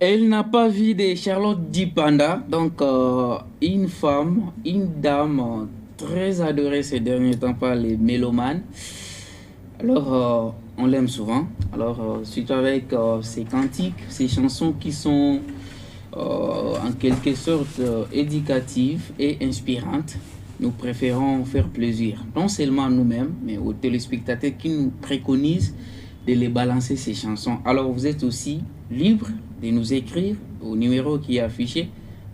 Elle n'a pas vu de Charlotte Dipanda, donc une femme, une dame très adorée ces derniers temps par les mélomanes. Alors, on l'aime souvent. Alors, surtout avec ses cantiques, ses chansons qui sont en quelque sorte éducatives et inspirantes, nous préférons faire plaisir, non seulement à nous-mêmes, mais aux téléspectateurs qui nous préconisent de les balancer ces chansons. Alors, vous êtes aussi libre de nous écrire au numéro qui est affiché.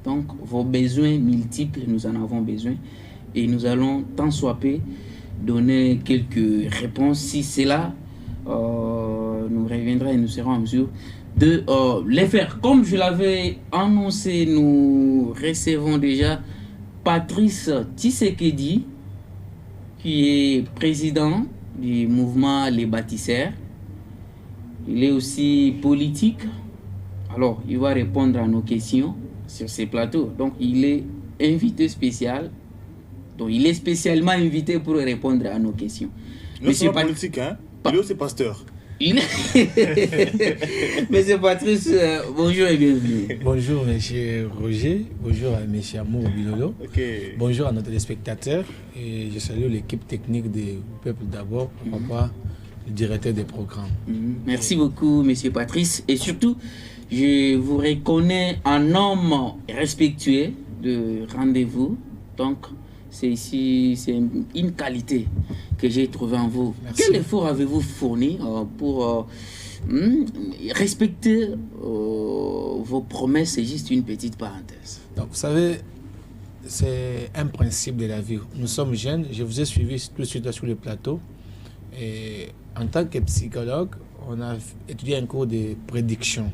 Donc, vos besoins multiples, nous en avons besoin. Et nous allons, tant soit peu, donner quelques réponses. Si c'est là, nous reviendrons et nous serons en mesure de les faire. Comme je l'avais annoncé, nous recevons déjà Patrice Tshisekedi, qui est président du mouvement Les Bâtisseurs. Il est aussi politique. Alors, il va répondre à nos questions sur ces plateaux. Donc, il est invité spécial. Donc, il est spécialement invité pour répondre à nos questions. Monsieur politique, hein? Il est aussi pasteur. Monsieur Patrice, bonjour et bienvenue. Bonjour monsieur Roger, bonjour à monsieur Amour Bilolo, bonjour à nos téléspectateurs et je salue l'équipe technique de Peuple d'abord, pourquoi pas le directeur des programmes. Merci beaucoup monsieur Patrice et surtout je vous reconnais un homme respectueux de rendez-vous, donc c'est une qualité que j'ai trouvée en vous. Merci. Quel effort avez-vous fourni pour respecter vos promesses? C'est juste une petite parenthèse. Donc, vous savez, c'est un principe de la vie. Nous sommes jeunes, je vous ai suivi tout de suite sur le plateau. Et en tant que psychologue, on a étudié un cours de prédiction.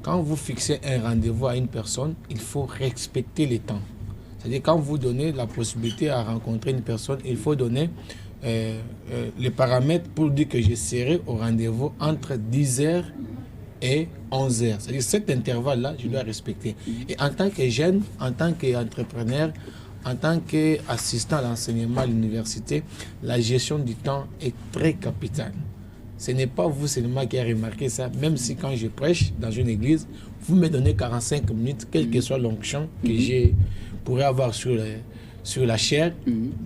Quand vous fixez un rendez-vous à une personne, il faut respecter les temps. C'est-à-dire quand vous donnez la possibilité à rencontrer une personne, il faut donner les paramètres pour dire que je serai au rendez-vous entre 10h et 11h. C'est-à-dire cet intervalle-là, je dois respecter. Et en tant que jeune, en tant qu'entrepreneur, en tant qu'assistant à l'enseignement à l'université, la gestion du temps est très capitale. Ce n'est pas vous seulement qui avez remarqué ça, même si quand je prêche dans une église, vous me donnez 45 minutes, quelle que soit l'onction que je pourrais avoir sur la chair.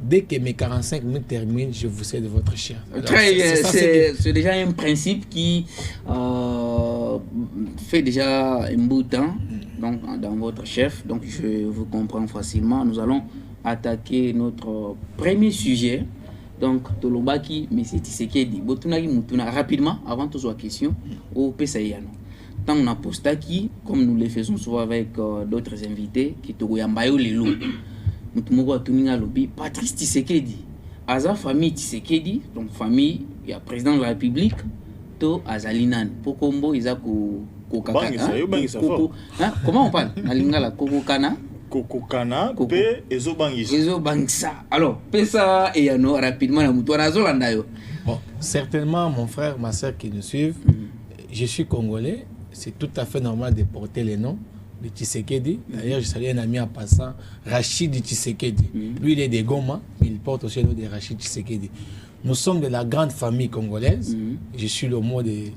Dès que mes 45 minutes terminent, je vous cède votre chair. Alors, très bien, c'est déjà un principe qui fait déjà un bout de temps donc, dans votre chef, donc je vous comprends facilement. Nous allons attaquer notre premier sujet. Donc, Tolobaki, M. Tshisekedi, rapidement, avant toute la question, au Pesayano. Tant on a postaki, comme nous le faisons souvent avec d'autres invités, qui te goyambayo lelo. Nous avons lobby Patrice Tshisekedi. Aza famille Tshisekedi, donc famille, il y a président de la République, to Azalinan. Pokombo, Izako Kokakana. Comment on parle? Nalingala Kokokana. Kokokana, pe ezobangisa. Ezobangisa. Alors, pesa et yano rapidement na muto na yo. Bon, certainement mon frère, ma soeur qui nous suivent, je suis congolais, c'est tout à fait normal de porter les noms de Tshisekedi. D'ailleurs, je salue un ami en passant, Rachid Tshisekedi. Lui, il est de Goma, mais il porte aussi le nom de Rachid Tshisekedi. Nous sommes de la grande famille congolaise. Je suis le mot de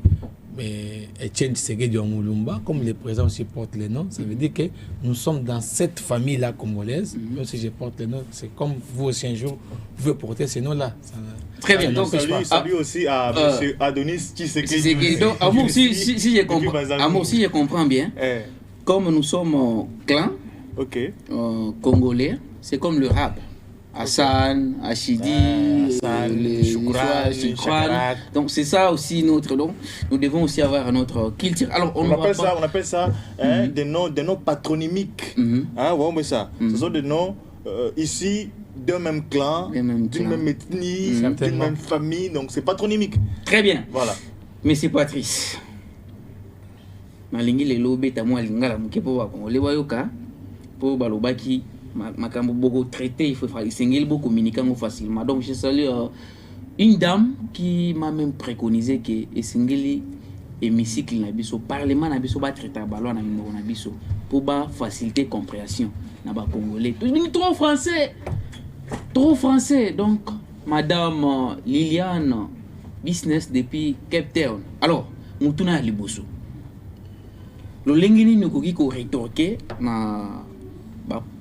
Etienne Tshisekedi en Moulumba, comme le président aussi porte les noms. Ça veut dire que nous sommes dans cette famille-là congolaise. Même si je porte les noms, c'est comme vous aussi un jour, vous pouvez porter ces noms-là. Très bien. Donc, salut aussi à M. Adonis Tshisekedi. Donc, Amour, si je comprends bien, comme nous sommes clan congolais, c'est comme le rap. Hassan, Achidi, Choukran. Donc c'est ça aussi notre nom. Nous devons aussi avoir notre culture. Alors on appelle ça des noms patronymiques. Ça. Ce sont des noms ici d'un même clan, d'une même ethnie, d'une même famille. Donc c'est patronymique. Très bien. Voilà. Monsieur Patrice. Malingi lelo beta mo lingala mukepo wa Congolais wayoka po balobaki makambo beaucoup traité, il faut beaucoup communiquer facilement. Donc je salue une dame qui m'a même préconisé que Esengeli hémicycle na biso parlement na biso ba traiter ballon na numéro na biso pour ba faciliter compréhension na ba congolais. Trop français. Donc madame Liliane business depuis Cape Town. Alors mutuna liboso. Le lengini nous ko rétorquer na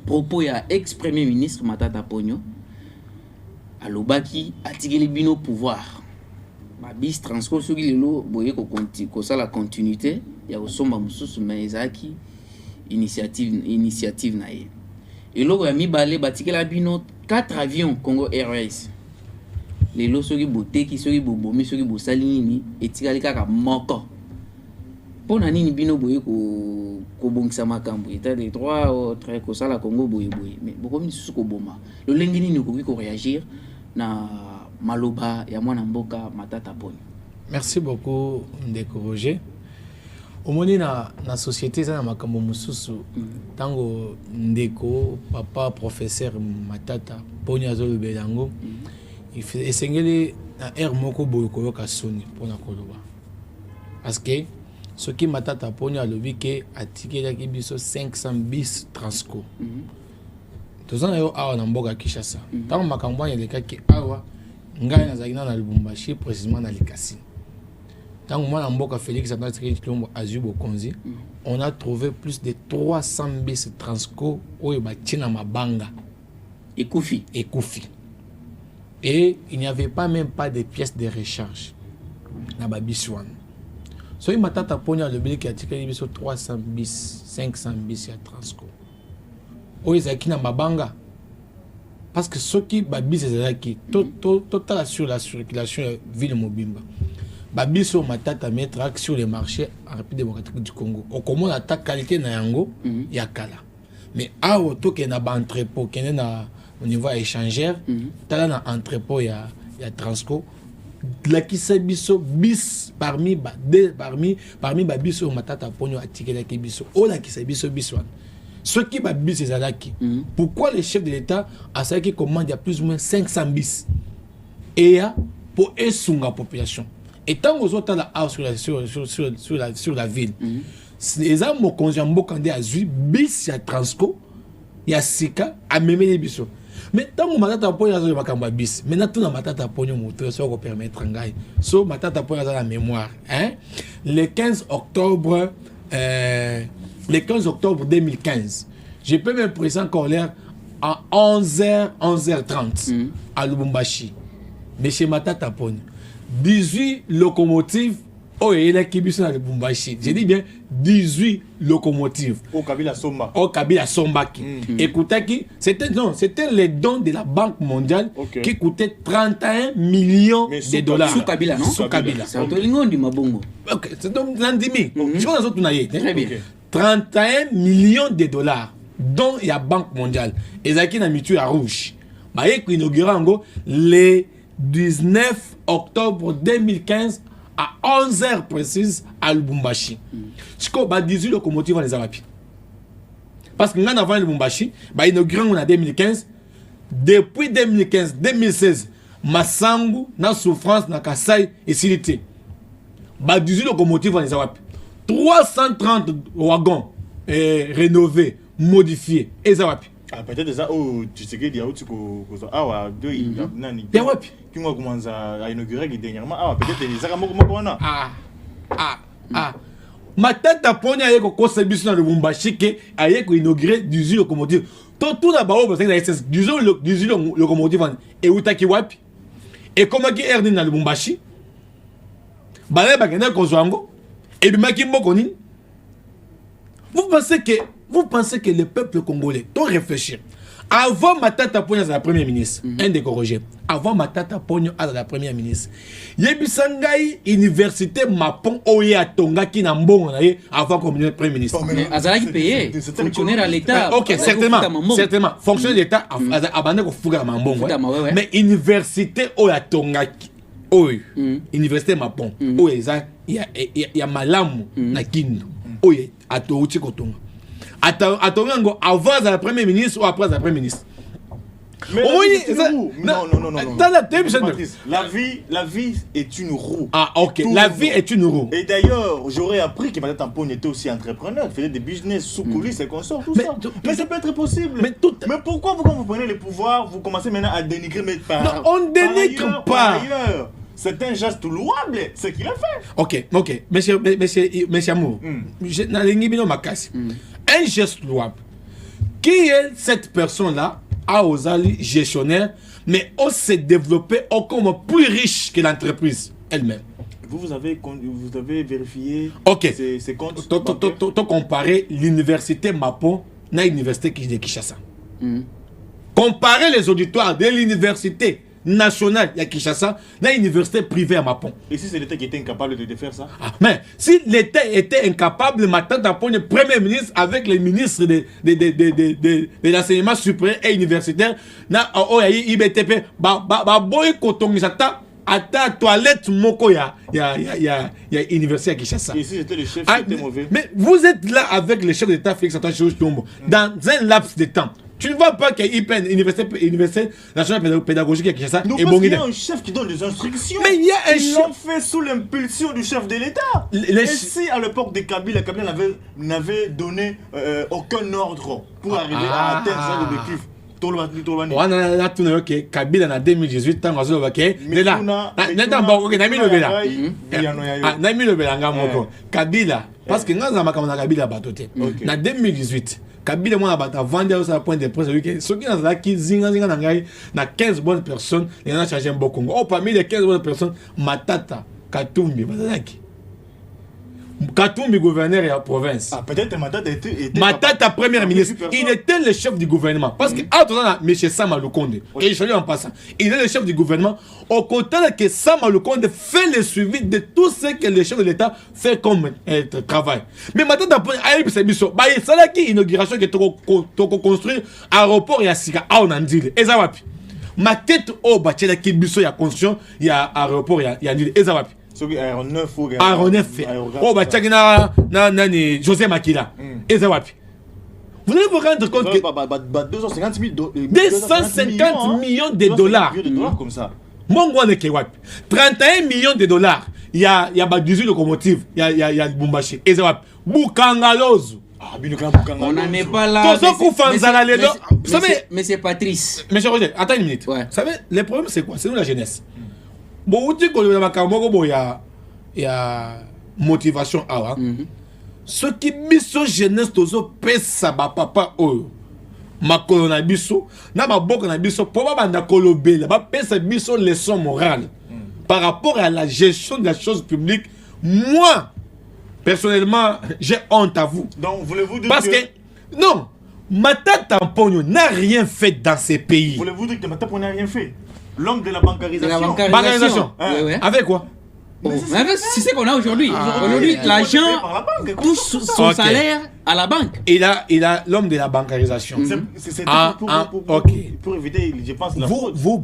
propos ya ex-premier ministre Matata Ponyo alobaki atikeli bino pouvoir. Bis Transco soki lelo boye ko ça la continuité ya osomba mususu mais ezaki initiative na ye. Et loko ya mibale batikela bino 4 avions Congo Airways. Lelo soki boteki soki bobomi soki bosali nini etikali kaka moko. Pona nini bino boye ko bongisa makambo état de droit autre ko sala Congo boye mais bokomi susu ko boma. Le lengini ni ko réagir na maloba ya mwana mboka Matata Ponyo. Merci beaucoup Ndeko Roger. Omoni na société ça na makambo mususu tango Ndeko papa professeur Matata Ponyo azolo belango il fait esengeli na air moko boye ko yoka soni pona koloba. Parce que ce qui Matata Ponyo alobi ke atikeli biso 500 bis Transco. Tozana yo awa na mboka Kinshasa. Tango makambo ya lekaki awa ngai nazaki na Lubumbashi précisément na Likasi. Tango mwana mboka Félix Antoine Tshisekedi Tshilombo azwi bokonzi, on a trouvé plus de 300 bis Transco oyo batina mabanga ekufi. Et il n'y avait pas même pas de pièces de recharge na babiswan. So il Matata Ponyo le billet qui a tiré biso 300 bis, 500 bis ya Transco. Oyo ezaki na mabanga. Parce que ceux qui babis ezaki total sur la circulation ville Mobimba. Babis sur Matata mettre sur les marchés en République démocratique du Congo. Au comment la qualité na yango ya kala. Mais awo to ke na ba entrepôt ke na au niveau échangeur, tala na entrepôt ya Transco. La qui biso bis parmi babis sur Matata Ponyo atike la ki biso. O la qui biso biswan. Ceux qui babis ces alaki. Pourquoi le chef de l'État a ça qui commande il y a plus ou moins 500 bis et pour esunga population. Et tant aux autres là sur la ville, les hommes ont conjambo quand a zui bis ya Transco, ya Sika a même les biso. Mais tant que Matata Ponyo a zui makamba bis, maintenant tout na Matata Ponyo moto ça va permettre ngai. So Matata Ponyo a la mémoire, hein? Le 15 octobre 2015, je peux même présenter encore l'air à 11h30 à Lubumbashi. Mais chez Matata Ponyo, 18 locomotives au Kibiso à Lubumbashi. Je dis bien 18 locomotives. Au Kabila Somba. Au Kabila Somba. Écoutez, c'était les dons de la Banque mondiale qui coûtaient 31 millions de dollars. Sous Kabila, non? Sous Kabila. C'est un peu du Mabongo. Ok, c'est donc l'andimi. Je pense que très bien. 31 millions de dollars dont il y a Banque mondiale. Et ça qui n'a mis à rouge. Bah, il inauguré le 19 octobre 2015 à 11h précise à Lubumbashi. Ce qu'on a 18 locomotives dans les Arabes. Parce que nous avons Lubumbashi, bah inauguré en 2015. Depuis 2015-2016, Massangu, na souffrance, na Kassai et Silité. Bah 18 locomotives dans les Arabes. 330 wagons rénovés, modifiés. Et ça va. Peut-être ça, tu sais qu'il y a aussi il y a nani. Qui ont commencé à inaugurer dernièrement. Peut-être ça Matata Ponyo a commencé à Lubumbashi qui a inauguré 18 locomotives. Tout d'abord, parce que 18 locomotives et Utaki Wapi. Et comment qui est dans Lubumbashi? Balé Bagana Kozwango. Et le Makimbo Koni. Vous pensez que le peuple congolais doit réfléchir. Avant Matata Ponyo à la première ministre, un des corrigés. Avant Matata Ponyo à la première ministre. Yebisangai Université Mapon Oya Tonga qui n'a bon avant comme premier ministre. Azalaki payé. Fonctionnaire à l'État. Ok, certainement. Fonctionnaire de l'État a bandé Fuga Mambon. Mais Université Oya Tonga. Oui. Université Mapon. Oui, il y a Malamu na Kindu. Oui, à Touti Kotonga. Attends, avant la première ministre ou après la première ministre. Mais non. La vie est une roue. Ah, ok. La vie est une roue. Et d'ailleurs, j'aurais appris que Matata Ponyo était aussi entrepreneur, faisait des business sous coulisses et consorts, tout ça. Mais ça peut être possible. Mais pourquoi, quand vous prenez le pouvoir, vous commencez maintenant à dénigrer par non, on ne dénigre pas. Par ailleurs. C'est un geste louable, ce qu'il a fait. Ok. Monsieur Amour, un geste louable. Qui est cette personne-là, à Ozali gestionnaire, mais on s'est développé comme plus riche que l'entreprise elle-même? Vous avez vérifié ces comptes? Tu comparer l'université Mapon à l'université de Kinshasa. Comparer les auditoires de l'université nationale de Kinshasa à l'université privée à Mapon. Et si c'est l'État qui était incapable de faire ça? Mais si l'État était incapable, maintenant d'apprendre le Premier ministre avec les ministres de l'enseignement supérieur et universitaire, IBTP, à ta toilette moko ya université à Kinshasa. Et si j'étais le chef, c'était mauvais. Mais vous êtes là avec le chef d'État Félix Antoine Tshisekedi dans un laps de temps. Tu ne vois pas qu'il y a l'université nationale pédagogique à Kinshasa. Non, parce qu'il y a un chef qui donne des instructions. Mais il y a un chef. Ils l'ont fait sous l'impulsion du chef de l'État. Et si à l'époque de Kabila n'avait donné aucun ordre pour arriver à atteindre son objectif. Kabila en 2018 tant que Kabila parce que nous avons Kabila batoté en 2018 Kabila moi a vendu à point de presse ceux qui ont qui zinga na 15 bonnes personnes il y en a changé un beau Congo. Oh, parmi les 15 bonnes personnes Matata Katumbi bazaki Katumbi gouverneur de la province. Ah, peut-être Matata était Matata premier ministre. Il était le chef du gouvernement. Parce que, M. Sama Lukonde, et je lui en passant, il est le chef du gouvernement. Au côté que Sama Lukonde fait le suivi de tout ce que le chef de l'État fait comme travail. Mais Matata, il y a une inauguration qui est construire aéroport et à Sika, à Onandile. Et ça va. Ma tête au bâtiment qui est construction, il y a aéroport et à Nile. Et ça va. Aéronef fait. Oh, bah, José Makila. Et ça va. Vous allez vous rendre compte que 250 millions de dollars. Comme ça. Mon gars ne 31 millions de dollars. Il y a 18 locomotives. Il y a Bumbashi. Et ça va. Boukangalozo. On n'en est pas là. Mais c'est Patrice. Monsieur Roger, attends une minute. Vous savez, le problème c'est quoi? C'est nous la jeunesse. Bon, vous dites qu'il y a motivation. Ce qui est jeunesse, c'est papa. Makolo na biso na maboko na biso po ba banda kolobela ba pesa biso leçon morale par rapport à la gestion de la chose publique. Moi personnellement j'ai honte à vous. Donc voulez-vous dire parce que non, Matata Mponyo n'a rien fait dans ces pays. Voulez-vous dire que Matata Mponyo n'a rien fait? L'homme de la bancarisation. Bancarisation. Avec quoi? C'est ce qu'on a aujourd'hui. Aujourd'hui, l'agent touche son salaire à la banque. Il a l'homme de la bancarisation. C'est pour éviter, je pense, la fraude. Vous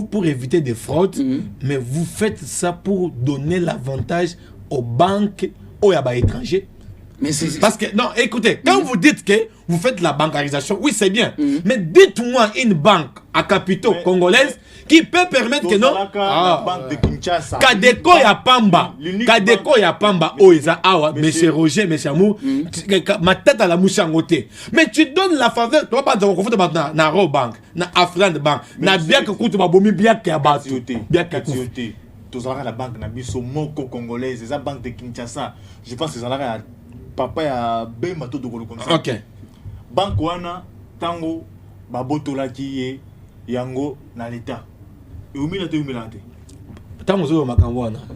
pour éviter des fraudes, mais vous faites ça pour donner l'avantage aux banques ou à l'étranger. Parce que, non, écoutez, quand vous dites que vous faites la bancarisation, oui, c'est bien. Mais dites-moi une banque à capitaux congolaise qui peut permettre que non. La banque de Kinshasa. Kadeko ya Pamba. Kadeko ya Pamba. Oh, Isa Awa. Monsieur Roger, monsieur Amou. Ma tête à la mouche en côté. Mais tu donnes la faveur. Tu vas pas te confondre maintenant. Na Robank. Na Afland Bank. Na bien que tu vas bomber bien qu'il y a battu. Bien que tu as la banque na biso moko congolaise. C'est la banque de Kinshasa. Je pense que c'est la papa ya Bemato de Golo comme ça. Ok. Banque wana tango babotola ki yango na l'état. Et au milieu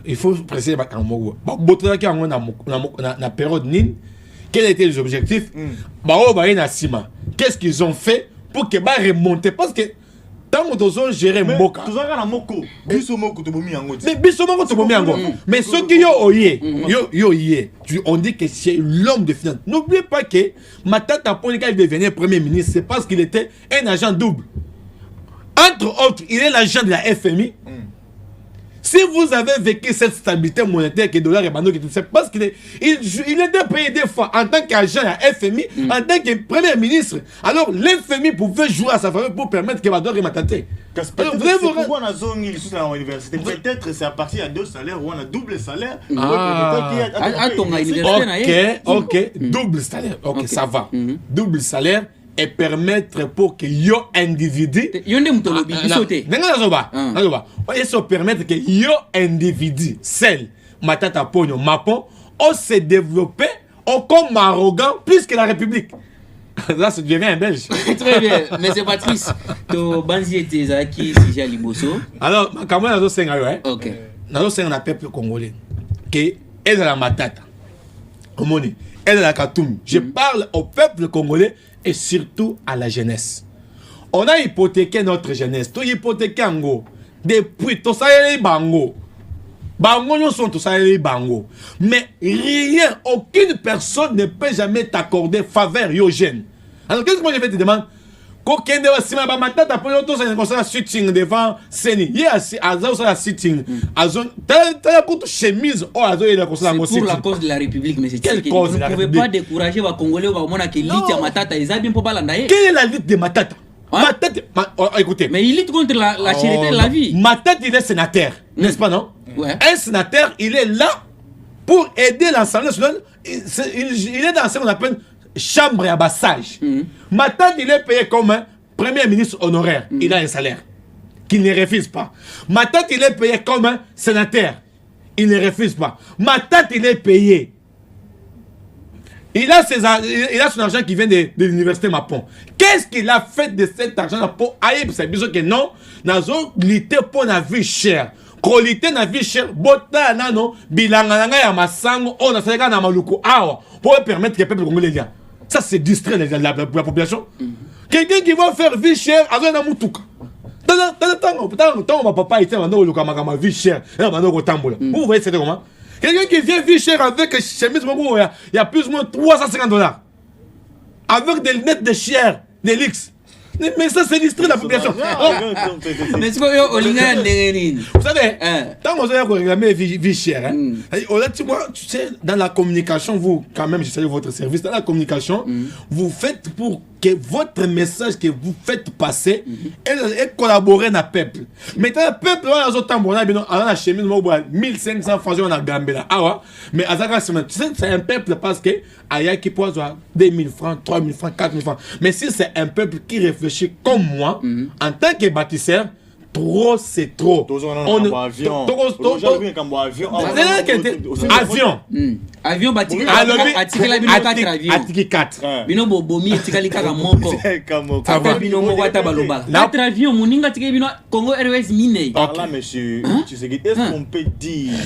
il faut préciser Makambo. Babotola ki yango na période nine. Quels étaient les objectifs? Qu'est-ce qu'ils ont fait pour que ba remonter? Parce que tant que nous avons géré Mboka. Nous avons Moko. Biso Moko to bomi yango. Mais biso Moko to bomi yango. Mais ceux qui on dit que c'est l'homme de finance. N'oubliez pas que Matata Mponyo il devenait premier ministre, c'est parce qu'il était un agent double. Entre autres, il est l'agent de la FMI. Si vous avez vécu cette stabilité monétaire que le dollar est bandé, c'est parce qu'il était payé des fois en tant qu'agent à FMI, en tant que premier ministre. Alors l'FMI pouvait jouer à sa faveur pour permettre que le dollar est peut-être c'est à partir de 2 salaires ou on a double salaire. Ok, double salaire. Ok, ça va. Double salaire et permettre pour que yo individu permettre que yo individu seul matata ponyo mapon on se développer on comme arrogant plus que la République. Là ça devient un Belge. Très bien, mais c'est Patrice to banzi eteza qui si liboso. Alors comment nazo senga yo OK. Nazo senga na peuple congolais que est dans la matata. Omoni, est dans la Katoum. Je parle au peuple congolais et surtout à la jeunesse. On a hypothéqué notre jeunesse. Tout hypothéqué en gros. Depuis tout ça est bango. Bango nous sont tout ça est bango. Mais rien, aucune personne ne peut jamais t'accorder faveur yo jeune. Alors qu'est-ce que moi je vais te demander? Qu'aucun de vous ma matata pour yo tout ça comme ça shooting devant Seni. Yes, azo ça sitting. Azo t'as coûte chemise oh azo il est comme ça pour la cause de la République mais c'est quelle cause? Vous ne pouvez pas décourager les Congolais au moment que l'élite à matata ils ont bien pour balanda. Quelle est la lutte de matata? Matata, écoutez. Mais il lutte contre la charité de la vie. Matata il est sénateur, n'est-ce pas non? Ouais. Un sénateur, il est là pour aider l'Assemblée nationale. Il est dans ce qu'on appelle chambre à bassage. Matata, il est payé comme un premier ministre honoraire. Il a un salaire qu'il ne refuse pas. Matata, il est payé comme un sénateur. Il ne refuse pas. Matata, il est payé. Il a son argent qui vient de l'université Mapon. Qu'est-ce qu'il a fait de cet argent pour Aïb? C'est bizarre que non. Nous avons lutté pour la vie chère. Qualité na vie chère, bota nano bilanga ya masango on a fait na maluku awa pour permettre que le peuple congolais là. Ça c'est distraire la population. Quelqu'un qui va faire vie chère azo na mutuka. Tant ma papa était dans le kamagama vie chère, là maintenant au tambola. Vous voyez c'est comment? Quelqu'un qui vient vie chère avec chemise il y a plus ou moins $350. Avec des lunettes de chair, des lix. Mais ça, c'est distraire la population. Mais c'est quoi, Olinga Nderenin? Vous savez, tant que vous avez réclamé vie chère, tu sais, dans la communication, vous, quand même, je salue votre service, dans la communication, vous faites pour que votre message que vous faites passer et collaborer dans le peuple. Maintenant, le peuple, on a la chemise, 1500 francs, on a Gambela. Mais c'est un peuple parce que Aya qui peut avoir 2000 francs, 3000 francs, 4000 francs. Mais si c'est un peuple qui réfléchit comme moi, en tant que bâtisseur, trop c'est trop. Avion. Avion bâti atikela bino 4 avions. Atiki 4. Bino bobomi etikali kaka moko. Ata bino moko ata baloba. 4 avions moninga tikeli bino Congo Airways mine. Là monsieur, tu sais est-ce qu'on peut dire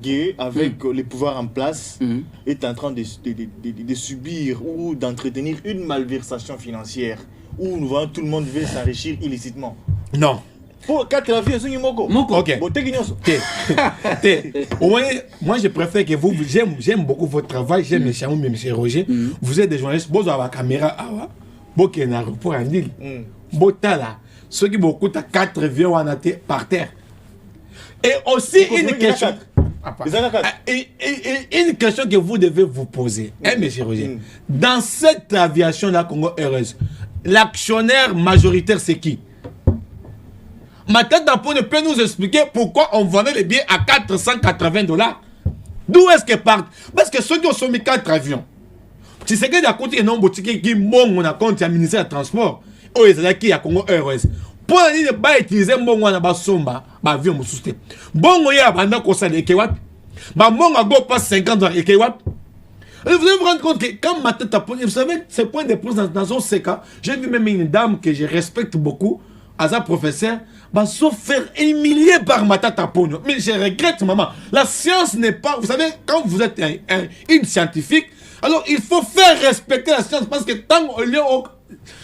que avec les pouvoirs en place est en train de subir ou d'entretenir une malversation financière où nous voyons tout le monde veut s'enrichir illicitement? Non. Pour 4 avions, c'est Moko. Ok. Moi, je préfère que vous, j'aime beaucoup votre travail, j'aime M. Chamou, M. Roger. Vous êtes des journalistes, vous avez la caméra, vous avez un aéroport en île. Vous avez ceux qui beaucoup de 4 avions par terre. Et aussi une question. Une question que vous devez vous poser, M. Roger. Dans cette aviation-là, Congo Heureuse, l'actionnaire majoritaire, c'est qui? Ma tête d'emploi ne peut nous expliquer pourquoi on vendait les billets à $480. D'où est-ce qu'ils partent? Parce que ceux qui ont mis 4 avions, tu sais qu'il y a un nombre de tickets qui ont un compte du ministère des Transports, ou ils ont qui à Congo Airways. Pour ne pas utiliser mon avion, mon soutien. Bon, il y a un an qu'on s'est dit que mon avion passe $50 et que vous allez vous rendre compte que quand ma tête d'emploi, vous savez, ce point de prise dans ce cas, j'ai vu même une dame que je respecte beaucoup, à sa professeur, va se faire humilier par Matata Pogno. Mais je regrette, maman. La science n'est pas... Vous savez, quand vous êtes une scientifique, alors il faut faire respecter la science parce que tant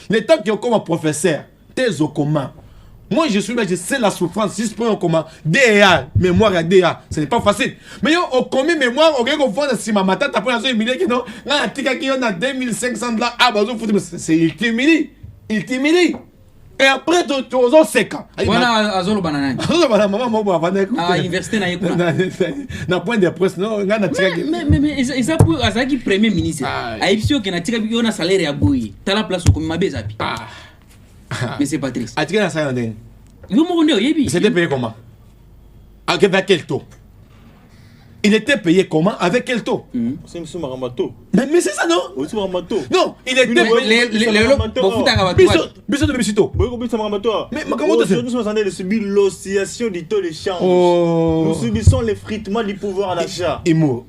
les temps qui ont comme un professeur, t'es au commun. Moi, je sais la souffrance, 6 points au commun. DEA, mémoire à DEA, ce n'est pas facile. Mais au commun mémoire, au gars qu'on voit si ma Matata Pogno a humilié, non, là, un tika qui en a $2500, ah, bah, c'est il t'humilie. Il t'humilie. Et après, tu as 5 ans. Voilà, Azolo Banana. Azolo Banana, maman, moi, à l'université, na point de presse, non, mais ça pour Azaki premier ministre. A Ipsio, qui n'a tiré un salaire à Boui. Tu as la place comme ma bézapi. Mais c'est pas triste. A tiré un salaire d'un. Vous m'en rendez, c'était payé comment? Avec quel taux? Il était payé comment? Avec quel taux? C'est M. Maramato. Mais c'est ça, non? Oui, c'est Maramato. Non, il était payé. Mais aujourd'hui, nous sommes en train de subir l'oscillation du taux de change. Nous subissons l'effritement du pouvoir d'achat. Et vous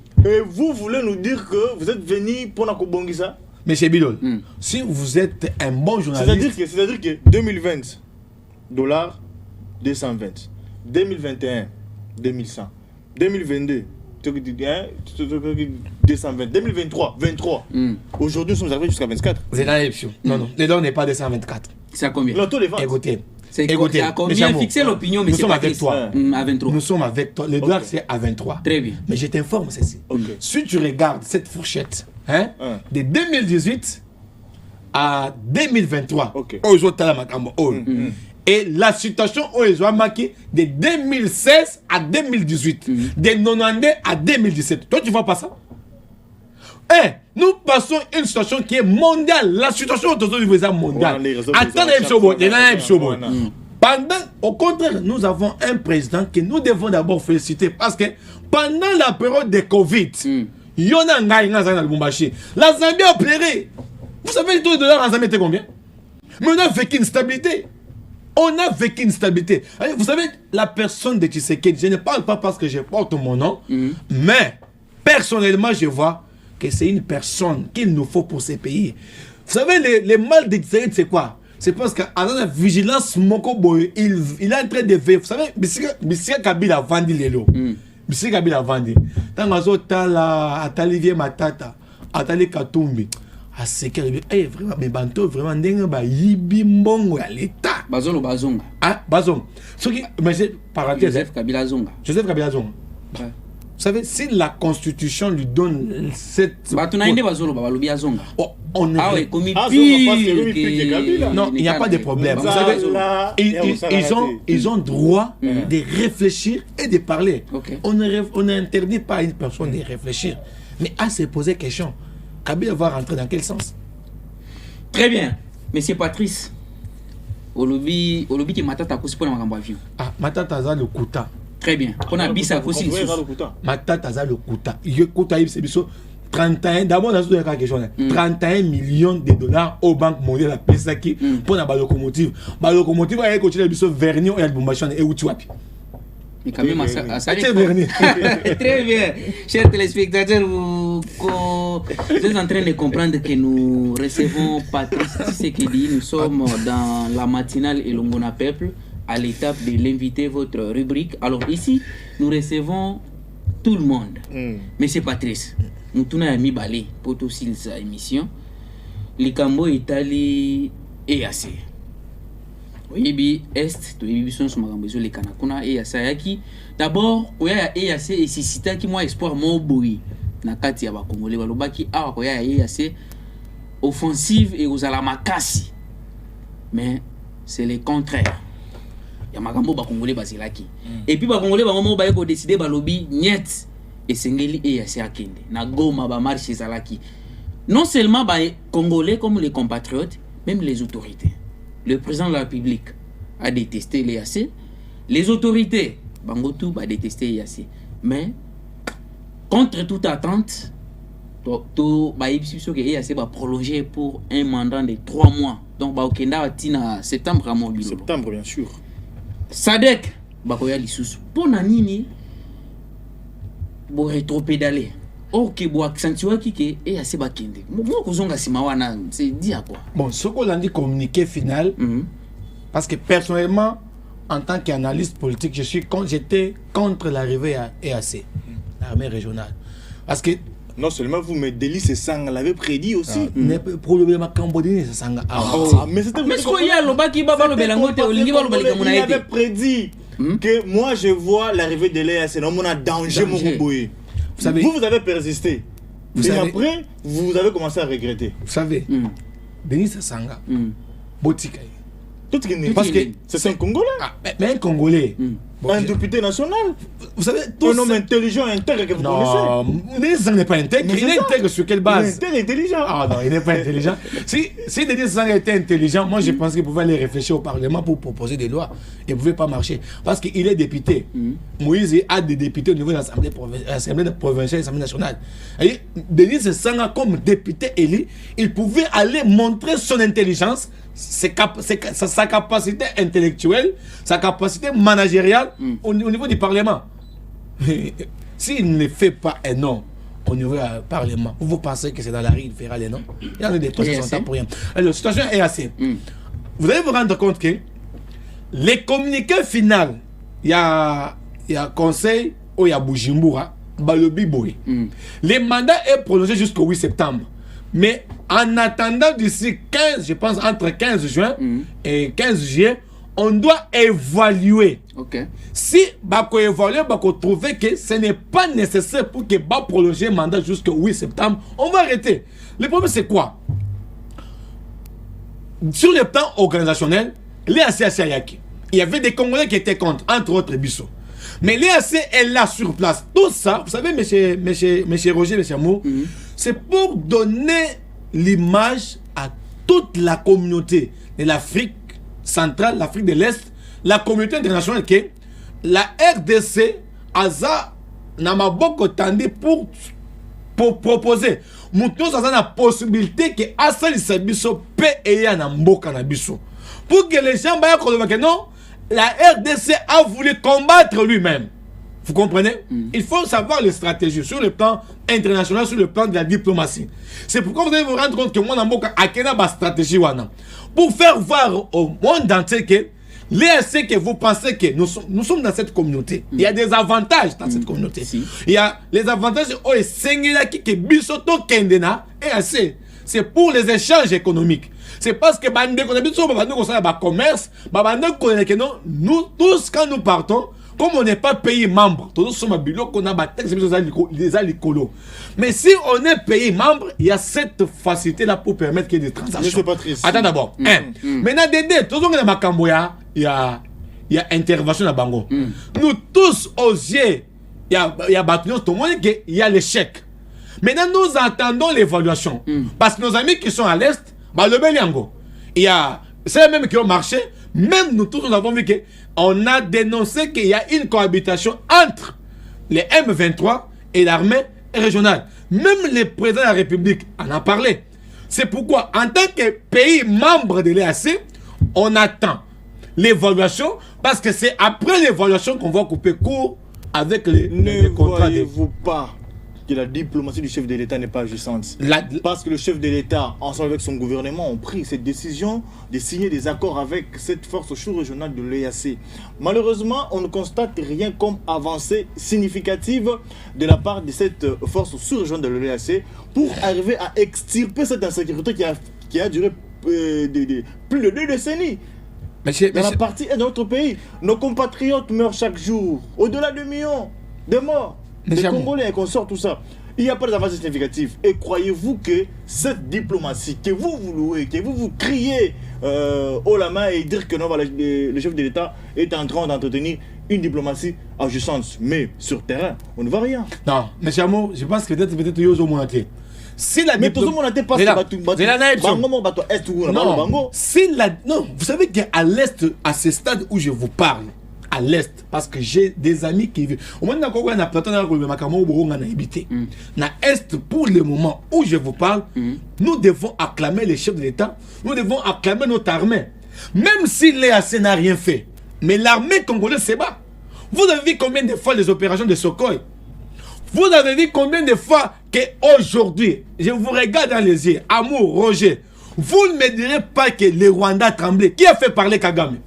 voulez nous dire que vous êtes venu pour Nakobongisa? Monsieur Bilol, si vous êtes un bon journaliste... C'est-à-dire que 2020, dollars 220. 2021, 2100. 2022, 220. 2023, 23. Aujourd'hui, nous sommes arrivés jusqu'à 24. Vous êtes dans l'élection. Non, le dollar n'est pas 224. C'est à combien? Le taux de vente. Écoutez. C'est à combien? Fixer l'opinion, mais nous sommes avec toi. À 23. Nous sommes avec toi. Le dollar, c'est à 23. Très bien. Mais je t'informe, ceci. Si tu regardes cette fourchette, de 2018 à 2023, et la situation où ils ont marqué de 2016 à 2018, de 90 à 2017. Toi, tu vois pas ça? Nous passons une situation qui est mondiale. La situation au niveau mondial. Pendant, au contraire, nous avons un président que nous devons d'abord féliciter parce que pendant la période de Covid, la Zambie a pleuré. Vous savez, le taux de dollar en Zambie était combien? Mais on a vécu une stabilité. Vous savez, la personne de Tshisekedi, je ne parle pas parce que je porte mon nom, mais personnellement, je vois que c'est une personne qu'il nous faut pour ces pays. Vous savez, les mal de Tshisekedi, c'est quoi? C'est parce qu'à la vigilance, il est en train de veiller. Vous savez, Bissika Kabila a vendu les lots. Bissika Kabila a vendu. Tant que Olivier Matata, Atali Katumbi, à ce qu'il vraiment, mais Banto, vraiment, yibi mbongo à l'État. Bazolo Bazonga. Ah, Bazonga. Ce qui, mais c'est parenthèse. Joseph Kabila Zonga. Joseph Kabila Zonga. Vous savez, si la Constitution lui donne cette... On non, il n'y a pas de problème. Vous savez, ils ont droit de réfléchir et de parler. On n'interdit pas à une personne de réfléchir, mais à se poser question. Kabila va rentrer dans quel sens? Très bien. Monsieur Patrice, Olobi qui Matata Kosi pour la Makambavion. Ah, Matata za le Kouta. Très bien. On a bis à Kosi. Matata za le Kouta. Il Kouta, c'est 31, d'abord, dans ce cas, 31 millions de dollars aux banques mondiales à Pesaki pour la locomotive. La locomotive a été verni et Albumachon et Utuapi. Mais quand même, ça très bien. Chers téléspectateurs, vous êtes en train de comprendre que nous recevons Patrice Tshisekedi. Nous sommes dans la matinale et Longona Peuple à l'étape de l'inviter votre rubrique. Alors ici, nous recevons tout le monde. Monsieur Patrice, nous tournons à mi-balé pour aussi sa émission. Le Cambo Italie et assez. Oui, est, oui, son magambezo les Kanakuna et Asayaki. D'abord, Oya et assez et Sisita qui moi espoir mon boui. Nakati ya Bakongolais balobaki awa Oya et assez offensive et aux alamakasi. Mais c'est le contraire. Ya magambo Bakongolais basilaki. Et puis Bakongolais bangomo ba ko décider balobi niet et sengeli et assez akende. Na goma ba marche zalaki. Non seulement ba Congolais comme les compatriotes, même les autorités. Le président de la République a détesté l'EAC. Les autorités, Bangotou a détesté l'EAC. Mais, contre toute attente, l'EAC va prolonger pour un mandat de 3 mois. Donc, Okenda va tina septembre à Mobile. Septembre, bien sûr. Sadek, Bakoya Lissous, pour Nanini, pour rétro-pédaler. Ok, bon, accentuer qui est assez bakende. Moi, c'est dire quoi? Bon, ce qu'on a dit communiqué final, parce que personnellement, en tant qu'analyste politique, j'étais contre l'arrivée à EAC, l'armée régionale. Parce que non seulement vous, mais Délice Sanga l'avait prédit aussi. Mais problème à Cambodge, c'est Sanga. Mais c'était mais ce qu'il y a, il avait prédit que moi je vois l'arrivée de l'EAC, non, on a danger, mon boy. Vous avez persisté. Et après, vous avez commencé à regretter. Vous savez, Denis Sanga, Botika. Parce que c'est un Congolais. Mais un Congolais, Un député national. Vous savez, un homme intelligent, intègre que vous connaissez. Non, Denis n'est pas intègre. Il est intègre sur quelle base? Il est intelligent. Ah non, il n'est pas intelligent. Si Denis Sassou était intelligent, moi je pense qu'il pouvait aller réfléchir au Parlement pour proposer des lois. Il ne pouvait pas marcher. Parce qu'il est député. Moïse a des députés au niveau de l'Assemblée provinciale et l'Assemblée nationale. Et Denis Sassou, comme député élu, il pouvait aller montrer son intelligence, sa capacité intellectuelle, sa capacité managériale au niveau du Parlement. S'il ne fait pas un nom au niveau du Parlement, vous pensez que c'est dans la rue, il fera les noms? Il y en a des postes qui sont là pour rien. Alors, la situation est assez. Vous allez vous rendre compte que les communiqués finaux, il y a conseil ou il y a Bujumbura, Balobi Boy. Le mandat est prolongé jusqu'au 8 septembre. Mais en attendant d'ici 15, je pense entre 15 juin et 15 juillet, on doit évaluer. Si on évalue, on trouve que ce n'est pas nécessaire pour que prolonger le mandat jusqu'au 8 septembre, on va arrêter. Le problème c'est quoi? Sur le plan organisationnel, l'EAC a Sayaki. Il y avait des Congolais qui étaient contre, entre autres Bissot. Mais l'EAC est là sur place. Tout ça, vous savez, M. Roger, M. Amou, c'est pour donner l'image à toute la communauté de l'Afrique centrale, l'Afrique de l'Est, la communauté internationale, que la RDC n'a pas beaucoup tendu pour proposer. Nous avons la possibilité que Assali Sabiso peut aider à Mboka Nabiso. Pour que les gens voient que non, la RDC a voulu combattre lui-même. Vous comprenez? Il faut savoir les stratégies sur le plan international, sur le plan de la diplomatie. C'est pourquoi vous allez vous rendre compte que moi, Namboka a une stratégie. Pour faire voir au monde entier que l'EAC, que vous pensez que nous sommes dans cette communauté. Il y a des avantages dans cette communauté. Il y a les avantages que Bisoto Kendena EAC. C'est pour les échanges économiques. C'est parce que nous commerce, nous tous quand nous partons, comme on n'est pas pays membre, tous sommes à bilo qu'on a des écolos. Mais si on est pays membre, il y a cette facilité là pour permettre qu'il y ait des transactions. Attends d'abord. Maintenant, tout le monde il y a intervention à Bango. Nous tous aux yeux, il y a bâtiment, tout le monde il y a l'échec. Maintenant, nous attendons l'évaluation. Parce que nos amis qui sont à l'Est, le Beliango, c'est les mêmes qui ont marché. Même nous tous, nous avons vu qu'on a dénoncé qu'il y a une cohabitation entre les M23 et l'armée régionale. Même le président de la République en a parlé. C'est pourquoi, en tant que pays membre de l'EAC, on attend l'évaluation, parce que c'est après l'évaluation qu'on va couper court avec les contrats. Ne voyez-vous pas que la diplomatie du chef de l'État n'est pas agissante? Parce que le chef de l'État, ensemble avec son gouvernement, ont pris cette décision de signer des accords avec cette force sous-régionale de l'EAC. Malheureusement, on ne constate rien comme avancée significative de la part de cette force sous-régionale de l'EAC pour arriver à extirper cette insécurité qui a duré plus de 2 décennies. Dans la partie est de notre pays. Nos compatriotes meurent chaque jour. Au-delà de millions de morts. Les Congolais qu'on sort tout ça. Il n'y a pas d'avancée significative. Et croyez-vous que cette diplomatie, que vous louez, que vous criez haut la main et dire que non, le chef de l'État est en train d'entretenir une diplomatie agissante. Mais sur terrain, on ne voit rien. Non, M. Amo, je pense que peut-être Yozo Monaté. Si la mais tout le monde n'a pas non, vous savez qu'à l'Est, à ce stade où je vous parle, à l'Est, parce que j'ai des amis qui vivent. Au moment où on a plateau na Est, pour le moment où je vous parle, nous devons acclamer les chefs de l'État, nous devons acclamer notre armée. Même si l'EAC n'a rien fait, mais l'armée congolaise se bat. Vous avez vu combien de fois les opérations de Sokoy? Vous avez vu combien de fois qu'aujourd'hui, je vous regarde dans les yeux, Amour, Roger, vous ne me direz pas que le Rwanda tremblait. Qui a fait parler Kagame?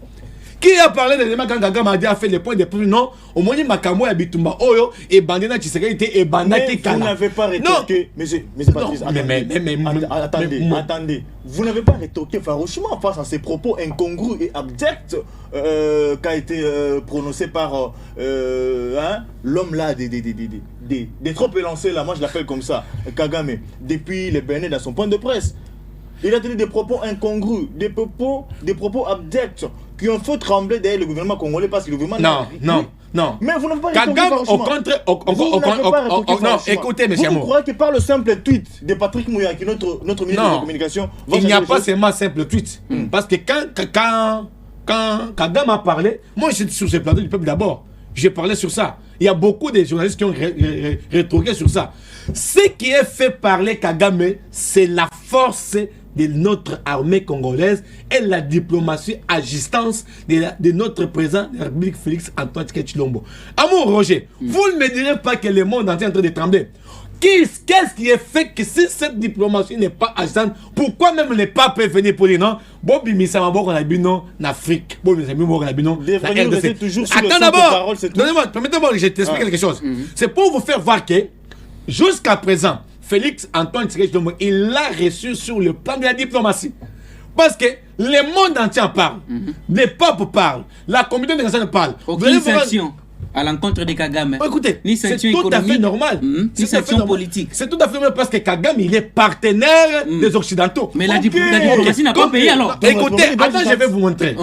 Qui a parlé de l'élément quand Kagame a fait les points de plus? Non, au moins Makambo et Bitumba Oyo et Bandena Tshisekedi et Bandaki Kala. Vous n'avez pas rétorqué. Mais Patrice, attendez. Vous n'avez pas rétorqué farouchement face à ces propos incongrus et abjects qu'a été prononcé par l'homme là des trop élancés là, moi je l'appelle comme ça, Kagame, depuis le Bénin dans son point de presse. Il a tenu des propos incongrus, des propos abjects qui ont fait trembler d'ailleurs le gouvernement congolais parce que le gouvernement... Non. Mais vous n'avez pas Kagame, au contraire... Non, écoutez, M. Amo. Vous croyez que par le simple tweet de Patrick Mouya, qui est notre ministre de la Communication... Il n'y a pas seulement simple tweet. Parce que quand Kagame a parlé, moi j'étais sur ce plateau du peuple d'abord. J'ai parlé sur ça. Il y a beaucoup de journalistes qui ont rétroqué sur ça. Ce qui est fait parler Kagame, c'est la force de notre armée congolaise et la diplomatie à distance de notre président de la République, Félix Antoine Tshisekedi Tshilombo. Amour Roger, vous ne me direz pas que le monde entier est en train de trembler. Qu'est-ce qui est fait que si cette diplomatie n'est pas à distance, pourquoi même les papes peuvent venir pour dire non? Bobi Missamabo, on a vu non en Afrique. Bobi Missamabo, on a vu non en RDC. Attends d'abord, permettez-moi que je t'explique quelque chose. C'est pour vous faire voir que jusqu'à présent, Félix Antoine Tshisekedi Tshilombo, il l'a reçu sur le plan de la diplomatie. Parce que le monde entier en parle. Les papes parlent. La communauté internationale parle. Aucune sanction à l'encontre de Kagame. Écoutez, c'est tout à fait normal. Ni sanction politique. C'est tout à fait normal parce que Kagame, il est partenaire des Occidentaux. Mais la diplomatie n'a pas payé alors. Écoutez, attends, je vais vous montrer.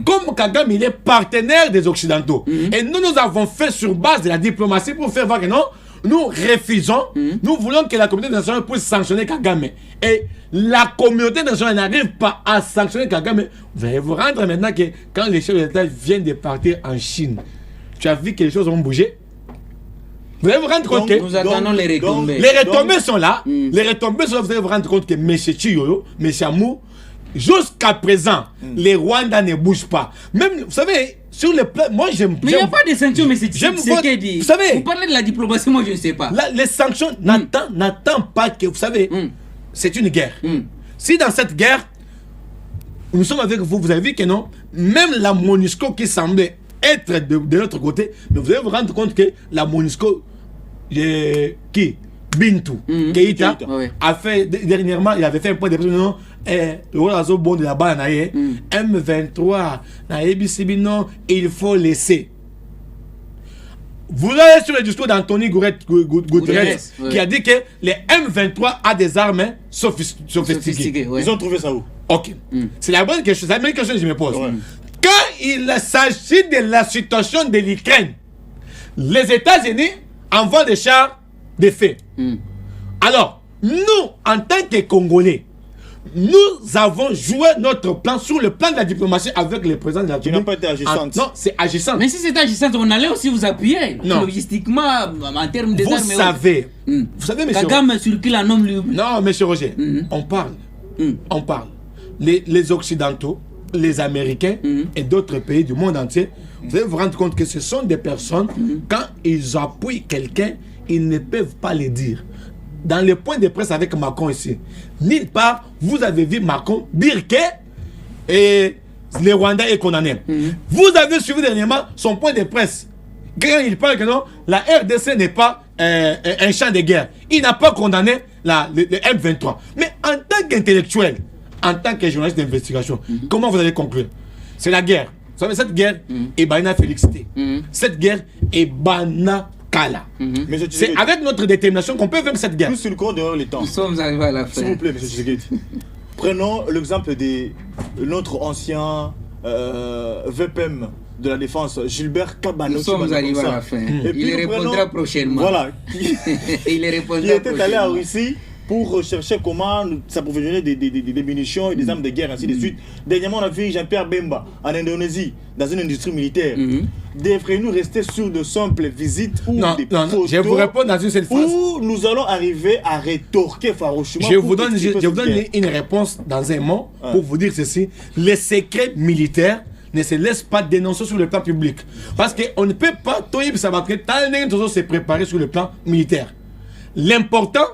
Comme Kagame, il est partenaire des Occidentaux. Et nous avons fait sur base de la diplomatie pour faire voir que non, nous refusons, nous voulons que la communauté internationale puisse sanctionner Kagame. Et la communauté internationale n'arrive pas à sanctionner Kagame. Vous allez vous rendre maintenant que quand les chefs d'État viennent de partir en Chine, tu as vu que les choses ont bougé. Vous allez vous rendre compte que nous attendons les retombées. Les retombées sont là. Les retombées sont là. Vous allez vous rendre compte que M. Chiyoyo, M. Amou, jusqu'à présent, les Rwandais ne bougent pas. Même, vous savez, sur le plan, moi j'aime. Mais il n'y a pas de sanctions, mais c'est ce qu'il dit. Vous savez, vous parlez de la diplomatie, moi je ne sais pas. Les sanctions n'attendent pas que, vous savez, c'est une guerre. Si dans cette guerre, nous sommes avec vous, vous avez vu que non, même la MONUSCO qui semblait être de l'autre côté, mais vous allez vous rendre compte que la MONUSCO, qui Bintou Keïta a fait dernièrement, il avait fait un point de presse, non, le Rolazo bon de la balle M23 non, il faut laisser. Vous allez sur le discours d'Anthony Guterres qui a dit que les M23 a des armes sophistiquées. Ils ont trouvé ça où? Ok. C'est la bonne question, c'est la même question que je me pose. Quand il s'agit de la situation de l'Ukraine, les États-Unis envoient des chars d'effet. Alors, nous, en tant que Congolais, nous avons joué notre plan sur le plan de la diplomatie avec le président de la République. Qui n'a pas été agissante. Non, c'est agissant. Mais si c'était agissante, on allait aussi vous appuyer. Logistiquement, en termes des armes. Vous savez, monsieur Kagame circule en homme libre. Non, monsieur Roger, on parle. On parle. Les Occidentaux, les Américains et d'autres pays du monde entier, vous allez vous rendre compte que ce sont des personnes, quand ils appuient quelqu'un, ils ne peuvent pas le dire. Dans le point de presse avec Macron ici, nulle part, vous avez vu Macron dire que le Rwanda est condamné. Vous avez suivi dernièrement son point de presse. Quand il parle que non, la RDC n'est pas un champ de guerre. Il n'a pas condamné le M23. Mais en tant qu'intellectuel, en tant que journaliste d'investigation, comment vous allez conclure? C'est la guerre. Vous savez, cette guerre est banana félicité. Cette guerre est banana kala. C'est avec notre détermination qu'on peut vaincre cette guerre. Plus sur le cours derrière le temps. Nous sommes arrivés à la fin. S'il vous plaît, M. Tshisekedi. Prenons l'exemple de notre ancien VPM de la défense, Gilbert Kabano. Nous sommes arrivés à la fin. Et puis il répondra prochainement. Voilà. Il répondra qui était allé en Russie pour rechercher comment s'approvisionner des munitions et des armes de guerre, ainsi de suite. Dernièrement, on a vu Jean-Pierre Bemba en Indonésie, dans une industrie militaire. Devrions-nous rester sur de simples visites ou des photos? Je vais vous répondre dans une seule phrase. Où nous allons arriver à rétorquer farouchement. Je vous donne une réponse dans un mot pour vous dire ceci. Les secrets militaires ne se laissent pas dénoncer sur le plan public. Parce qu'on ne peut pas se préparer sur le plan militaire. L'important,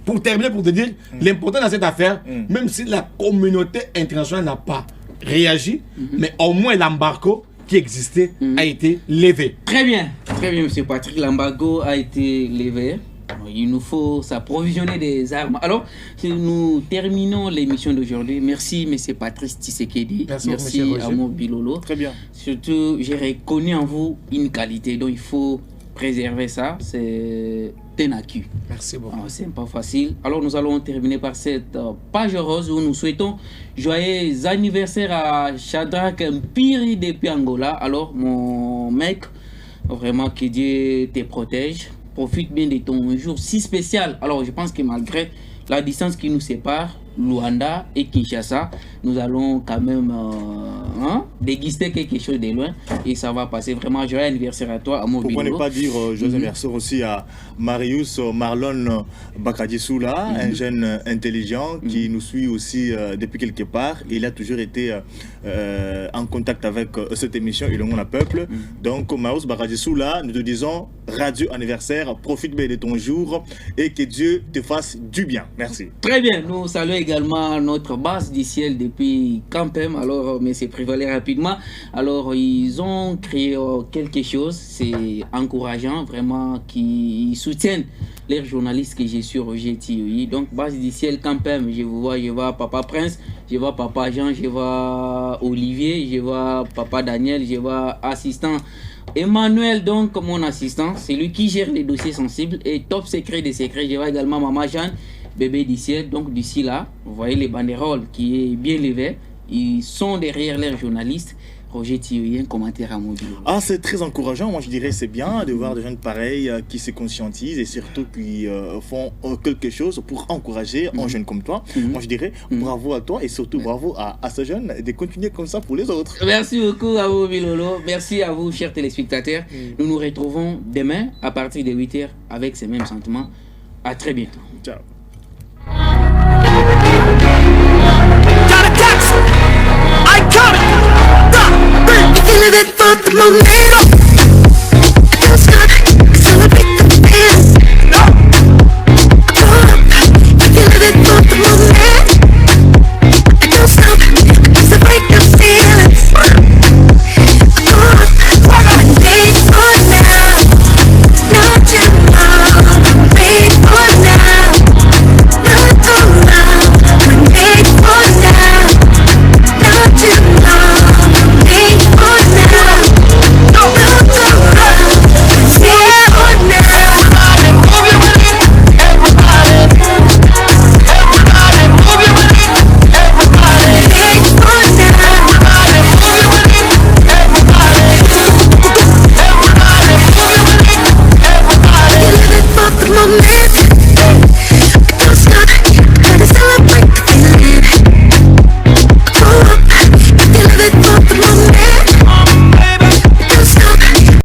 pour terminer, pour te dire, l'important dans cette affaire, même si la communauté internationale n'a pas réagi, mais au moins l'embargo qui existait a été levé. Très bien, M. Patrick, l'embargo a été levé. Il nous faut s'approvisionner des armes. Alors, nous terminons l'émission d'aujourd'hui. Merci, M. Patrice Tshisekedi. Merci Amour Bilolo. Très bien. Surtout, j'ai reconnu en vous une qualité dont il faut préserver ça, c'est Tenacu. Merci beaucoup. C'est pas facile. Alors nous allons terminer par cette page rose où nous souhaitons joyeux anniversaire à Shadrach Mpiri depuis Angola. Alors mon mec, vraiment que Dieu te protège. Profite bien de ton jour si spécial. Alors je pense que malgré la distance qui nous sépare, Luanda et Kinshasa, nous allons quand même déguster quelque chose de loin et ça va passer. Vraiment joyeux anniversaire à toi, à Mobilo. Pourquoi ne pas dire joyeux anniversaire aussi à Marius Marlon Bakadissoula, un jeune intelligent qui nous suit aussi depuis quelque part. Il a toujours été en contact avec cette émission et le monde à peuple. Donc Marius Bakadissoula, nous te disons radio anniversaire, profite bien de ton jour et que Dieu te fasse du bien. Merci. Très bien, nous saluons également notre base du ciel depuis Campem. Alors, mais c'est prévalé rapidement. Alors, ils ont créé quelque chose, c'est encourageant, vraiment, qui soutiennent les journalistes que j'ai sur OGTI. Donc, base du ciel Campem, je vous vois, je vois Papa Prince, je vois Papa Jean, je vois Olivier, je vois Papa Daniel, je vois assistant Emmanuel, donc mon assistant, c'est lui qui gère les dossiers sensibles et top secret des secrets. Je vois également Maman Jeanne, bébé d'ici. Donc d'ici là, vous voyez les banderoles qui est bien levées. Ils sont derrière les journalistes. Roger Thioui, un commentaire à Mobilo. Ah, c'est très encourageant. Moi, je dirais c'est bien de voir des jeunes pareils qui se conscientisent et surtout qui font quelque chose pour encourager un jeune comme toi. Moi, je dirais bravo à toi et surtout bravo à ce jeune de continuer comme ça pour les autres. Merci beaucoup à vous, Bilolo. Merci à vous, chers téléspectateurs. Nous nous retrouvons demain à partir de 8h avec ces mêmes sentiments. À très bientôt. Ciao. I got it. Feeling it for the moment.